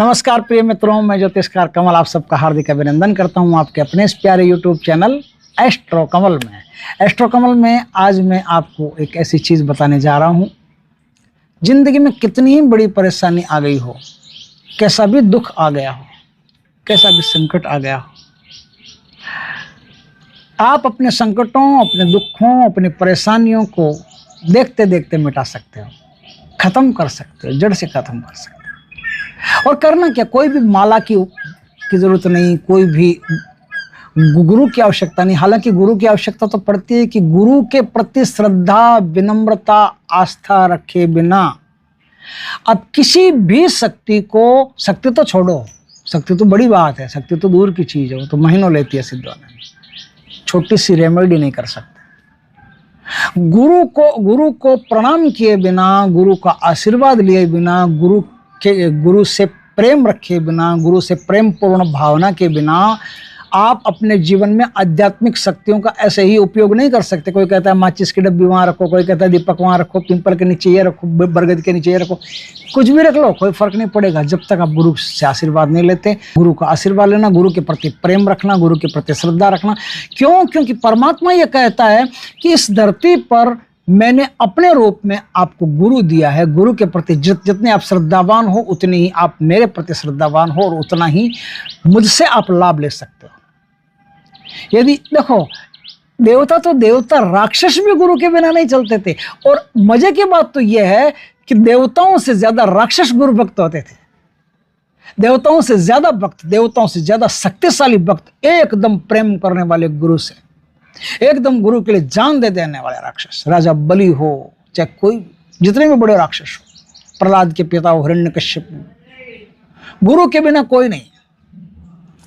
नमस्कार प्रिय मित्रों, मैं ज्योतिषकार कमल आप सबका हार्दिक अभिनंदन करता हूं आपके अपने इस प्यारे यूट्यूब चैनल एस्ट्रो कमल में। एस्ट्रो कमल में आज मैं आपको एक ऐसी चीज़ बताने जा रहा हूं, जिंदगी में कितनी ही बड़ी परेशानी आ गई हो, कैसा भी दुख आ गया हो, कैसा भी संकट आ गया हो, आप अपने संकटों, अपने दुखों, अपनी परेशानियों को देखते देखते मिटा सकते हो, खत्म कर सकते हो, जड़ से खत्म कर सकते हो। और करना क्या, कोई भी माला की जरूरत नहीं, कोई भी गुरु की आवश्यकता नहीं। हालांकि गुरु की आवश्यकता तो पड़ती है कि गुरु के प्रति श्रद्धा, विनम्रता, आस्था रखे बिना अब किसी भी शक्ति को, शक्ति तो छोड़ो, शक्ति तो बड़ी बात है, शक्ति तो दूर की चीज है, वो तो महीनों लेती है सिद्ध होने में, छोटी सी रेमेडी नहीं कर सकते। गुरु को प्रणाम किए बिना, गुरु का आशीर्वाद लिए बिना, गुरु से प्रेम रखे बिना, गुरु से प्रेम पूर्ण भावना के बिना आप अपने जीवन में आध्यात्मिक शक्तियों का ऐसे ही उपयोग नहीं कर सकते। कोई कहता है माचिस की डब्बी वहाँ रखो, कोई कहता है दीपक वहाँ रखो, पिंपल के नीचे ये रखो, बरगद के नीचे ये रखो, कुछ भी रख लो, कोई फर्क नहीं पड़ेगा जब तक आप गुरु से आशीर्वाद नहीं लेते। गुरु का आशीर्वाद लेना, गुरु के प्रति प्रेम रखना, गुरु के प्रति श्रद्धा रखना। क्योंकि परमात्मा ये कहता है कि इस धरती पर मैंने अपने रूप में आपको गुरु दिया है। गुरु के प्रति जितने आप श्रद्धावान हो, उतने ही आप मेरे प्रति श्रद्धावान हो और उतना ही मुझसे आप लाभ ले सकते हो। यदि देखो, देवता तो देवता, राक्षस भी गुरु के बिना नहीं चलते थे। और मजे की बात तो यह है कि देवताओं से ज्यादा राक्षस गुरु भक्त होते थे। देवताओं से ज्यादा भक्त, देवताओं से ज्यादा शक्तिशाली भक्त, एकदम प्रेम करने वाले गुरु से, एकदम गुरु के लिए जान दे देने वाले राक्षस, राजा बलि हो, चाहे कोई जितने भी बड़े राक्षस हो, प्रहलाद के पिता हो हिरण्यकश्यप, गुरु के बिना कोई नहीं।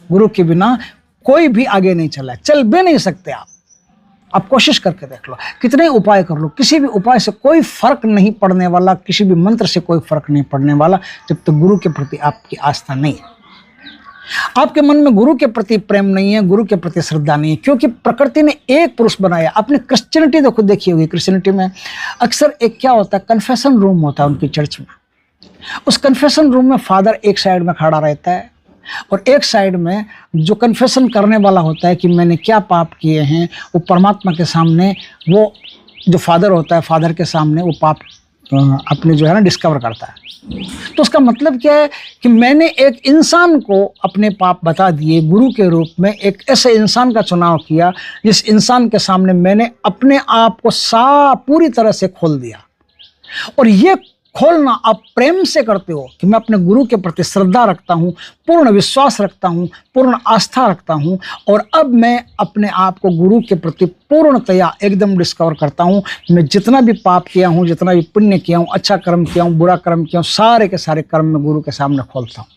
गुरु के बिना कोई भी आगे नहीं चला, चल भी नहीं सकते आप कोशिश करके देख लो, कितने उपाय कर लो, किसी भी उपाय से कोई फर्क नहीं पड़ने वाला, किसी भी मंत्र से कोई फर्क नहीं पड़ने वाला जब तक गुरु के प्रति आपकी आस्था नहीं है, आपके मन में गुरु के प्रति प्रेम नहीं है, गुरु के प्रति श्रद्धा नहीं है। क्योंकि प्रकृति ने एक पुरुष बनाया। आपने क्रिश्चियनिटी तो खुद देखी होगी, क्रिश्चियनिटी में अक्सर एक क्या होता है, कन्फेशन रूम होता है उनकी चर्च में। उस कन्फेशन रूम में फादर एक साइड में खड़ा रहता है और एक साइड में जो कन्फेशन करने वाला होता है कि मैंने क्या पाप किए हैं, वो परमात्मा के सामने, वो जो फादर होता है, फादर के सामने वो पाप अपने जो है ना डिस्कवर करता है। तो उसका मतलब क्या है कि मैंने एक इंसान को अपने पाप बता दिए, गुरु के रूप में एक ऐसे इंसान का चुनाव किया जिस इंसान के सामने मैंने अपने आप को पूरी तरह से खोल दिया। और ये खोलना आप प्रेम से करते हो कि मैं अपने गुरु के प्रति श्रद्धा रखता हूँ, पूर्ण विश्वास रखता हूँ, पूर्ण आस्था रखता हूँ, और अब मैं अपने आप को गुरु के प्रति पूर्णतया एकदम डिस्कवर करता हूँ। मैं जितना भी पाप किया हूँ, जितना भी पुण्य किया हूँ, अच्छा कर्म किया हूँ, बुरा कर्म किया हूँ, सारे के सारे कर्म मैं गुरु के सामने खोलता हूँ।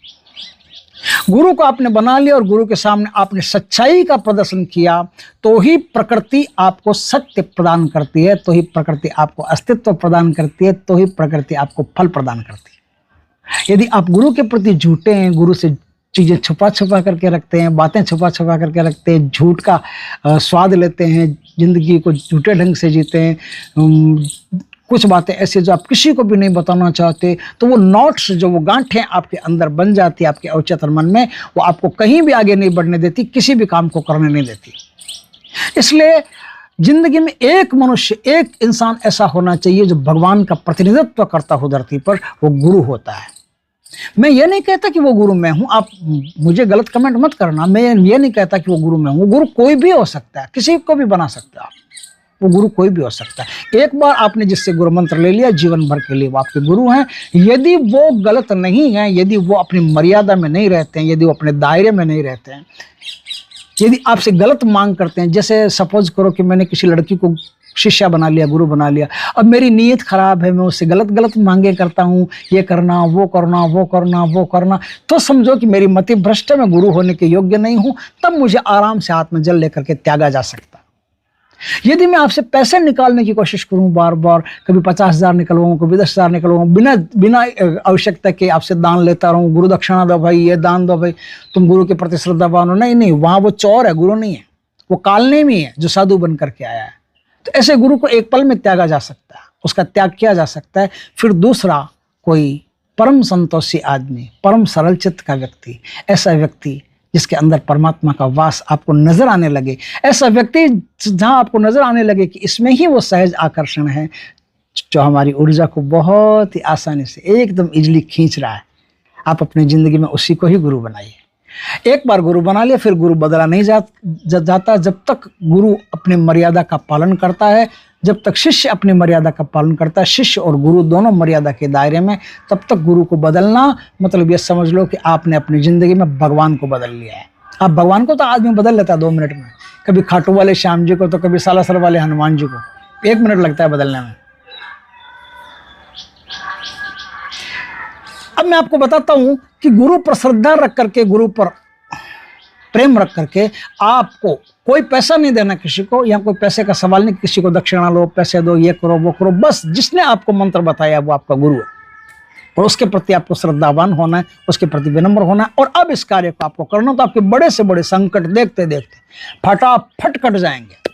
गुरु को आपने बना लिया और गुरु के सामने आपने सच्चाई का प्रदर्शन किया, तो ही प्रकृति आपको सत्य प्रदान करती है, तो ही प्रकृति आपको अस्तित्व प्रदान करती है, तो ही प्रकृति आपको फल प्रदान करती है। यदि आप गुरु के प्रति झूठे हैं, गुरु से चीज़ें छुपा छुपा करके रखते हैं, बातें छुपा छुपा करके रखते हैं, झूठ का स्वाद लेते हैं, जिंदगी को झूठे ढंग से जीते हैं, कुछ बातें ऐसी जो आप किसी को भी नहीं बताना चाहते, तो वो नोट्स, जो वो गांठें आपके अंदर बन जाती है आपके अवचेतन मन में, वो आपको कहीं भी आगे नहीं बढ़ने देती, किसी भी काम को करने नहीं देती। इसलिए जिंदगी में एक मनुष्य, एक इंसान ऐसा होना चाहिए जो भगवान का प्रतिनिधित्व करता हो धरती पर, वो गुरु होता है। मैं ये नहीं कहता कि वो गुरु मैं हूं, आप मुझे गलत कमेंट मत करना। मैं ये नहीं कहता कि वो गुरु मैं हूं। गुरु कोई भी हो सकता है, किसी को भी बना सकता है, वो गुरु कोई भी हो सकता है। एक बार आपने जिससे गुरु मंत्र ले लिया, जीवन भर के लिए वो आपके गुरु हैं। यदि वो गलत नहीं है, यदि वो अपनी मर्यादा में नहीं रहते हैं, यदि वो अपने दायरे में नहीं रहते हैं, यदि आपसे गलत मांग करते हैं, जैसे सपोज करो कि मैंने किसी लड़की को शिष्या बना लिया, गुरु बना लिया, अब मेरी नीयत खराब है, मैं उससे गलत गलत मांगे करता हूँ, ये करना, वो करना, वो करना, वो करना, तो समझो कि मेरी मति भ्रष्ट है, मैं गुरु होने के योग्य नहीं हूँ। तब मुझे आराम से हाथ में जल लेकर के त्यागा जा सकता। यदि मैं आपसे पैसे निकालने की कोशिश करूं, बार बार, कभी 50,000 निकलवाऊं, कभी 10,000 निकलवाऊं, बिना आवश्यकता के आपसे दान लेता रहूं, गुरु दक्षिणा दो भाई, ये दान दो भाई, तुम गुरु के प्रति श्रद्धावान हो, नहीं, वहां वो चोर है, गुरु नहीं है, वो कालनेमी है जो साधु बन करके आया है। तो ऐसे गुरु को एक पल में त्यागा जा सकता है, उसका त्याग किया जा सकता है। फिर दूसरा कोई परम संतोषी आदमी, परम सरल चित्त का व्यक्ति, ऐसा व्यक्ति जिसके अंदर परमात्मा का वास आपको नजर आने लगे, ऐसा व्यक्ति जहां आपको नजर आने लगे कि इसमें ही वो सहज आकर्षण है जो हमारी ऊर्जा को बहुत ही आसानी से एकदम इजली खींच रहा है, आप अपनी जिंदगी में उसी को ही गुरु बनाइए। एक बार गुरु बना लिया फिर गुरु बदला नहीं जाता। जब तक गुरु अपनी मर्यादा का पालन करता है, जब तक शिष्य अपनी मर्यादा का पालन करता है, शिष्य और गुरु दोनों मर्यादा के दायरे में, तब तक गुरु को बदलना मतलब ये समझ लो कि आपने अपनी जिंदगी में भगवान को बदल लिया है। आप भगवान को तो आदमी बदल लेता है 2 मिनट में, कभी खाटू वाले श्याम जी को तो कभी सालासर वाले हनुमान जी को 1 मिनट लगता है बदलने में। अब मैं आपको बताता हूं कि गुरु पर श्रद्धा रख करके, गुरु पर प्रेम रख करके आपको कोई पैसा नहीं देना किसी को, या कोई पैसे का सवाल नहीं, किसी को दक्षिणा लो, पैसे दो, ये करो वो करो, बस जिसने आपको मंत्र बताया वो आपका गुरु है और उसके प्रति आपको श्रद्धावान होना है, उसके प्रति विनम्र होना है। और अब इस कार्य को आपको करना, तो आपके बड़े से बड़े संकट देखते देखते फटाफट कट जाएंगे।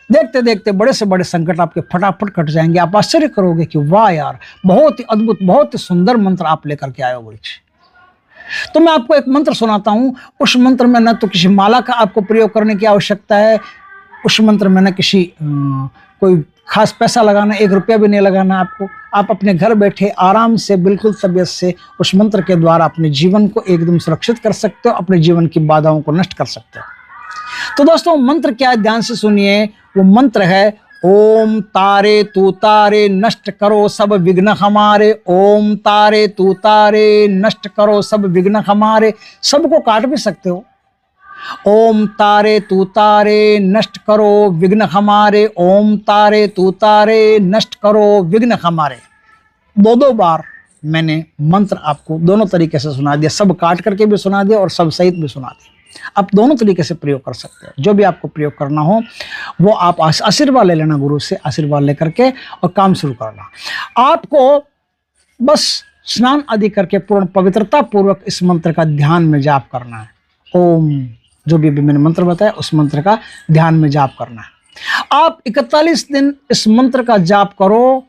देखते देखते बड़े से बड़े संकट आपके फटाफट कट जाएंगे। आप आश्चर्य करोगे कि वाह यार, बहुत ही अद्भुत, बहुत ही सुंदर मंत्र आप लेकर के आए हो गुरु जी। तो मैं आपको एक मंत्र सुनाता हूं। उस मंत्र में न तो किसी माला का आपको प्रयोग करने की आवश्यकता है, उस मंत्र में न किसी कोई खास पैसा लगाना, 1 रुपया भी नहीं लगाना आपको। आप अपने घर बैठे आराम से बिल्कुल तबीयत से उस मंत्र के द्वारा अपने जीवन को एकदम सुरक्षित कर सकते हो, अपने जीवन की बाधाओं को नष्ट कर सकते हो। तो दोस्तों मंत्र क्या है, ध्यान से सुनिए। वो मंत्र है ओम तारे तू तारे नष्ट करो सब विघ्न हमारे, ओम तारे तू तारे नष्ट करो सब विघ्न हमारे। सबको काट भी सकते हो। ओम तारे तू तारे नष्ट करो विघ्न हमारे, ओम तारे तू तारे नष्ट करो विघ्न हमारे। 2 बार मैंने मंत्र आपको दोनों तरीके से सुना दिया, सब काट करके भी सुना दिया और सब सहित भी सुना दिया। आप दोनों तरीके से प्रयोग कर सकते हो। जो भी आपको प्रयोग करना हो वो आप आशीर्वाद ले लेना गुरु से, आशीर्वाद लेकर के और काम शुरू करना। आपको बस स्नान आदि करके पूर्ण पवित्रता पूर्वक इस मंत्र का ध्यान में जाप करना है। ओम जो भी मैंने मंत्र बताया उस मंत्र का ध्यान में जाप करना है। आप 41 दिन इस मंत्र का जाप करो।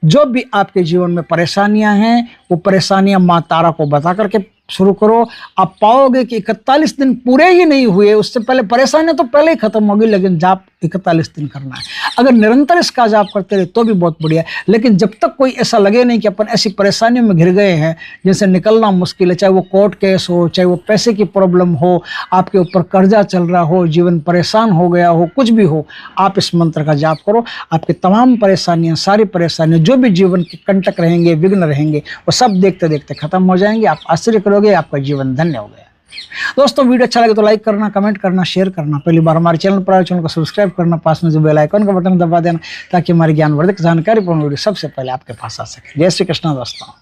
जो भी आपके जीवन में परेशानियां हैं वो परेशानियां माँ तारा को बता करके शुरू करो। आप पाओगे कि 41 दिन पूरे ही नहीं हुए, उससे पहले परेशानियां तो पहले ही खत्म होगी, लेकिन जाप 41 दिन करना है। अगर निरंतर इसका जाप करते रहे तो भी बहुत बढ़िया है, लेकिन जब तक कोई ऐसा लगे नहीं कि अपन ऐसी परेशानियों में घिर गए हैं जिनसे निकलना मुश्किल है, चाहे वो कोर्ट केस हो, चाहे वो पैसे की प्रॉब्लम हो, आपके ऊपर कर्जा चल रहा हो, जीवन परेशान हो गया हो, कुछ भी हो, आप इस मंत्र का जाप करो। आपकी तमाम परेशानियां, सारी परेशानियां, जो भी जीवन के कंटक रहेंगे, विघ्न रहेंगे, वो सब देखते देखते खत्म हो जाएंगे। आप आश्चर्य करोगे, आपका जीवन धन्य हो गया। दोस्तों वीडियो अच्छा लगे तो लाइक करना, कमेंट करना, शेयर करना। पहली बार हमारे चैनल पर आए, चैनल को सब्सक्राइब करना, पास में जो बेल आइकन का बटन दबा देना ताकि हमारी ज्ञानवर्धक जानकारीपूर्ण वीडियो सबसे पहले आपके पास आ सके। जय श्री कृष्ण दोस्तों।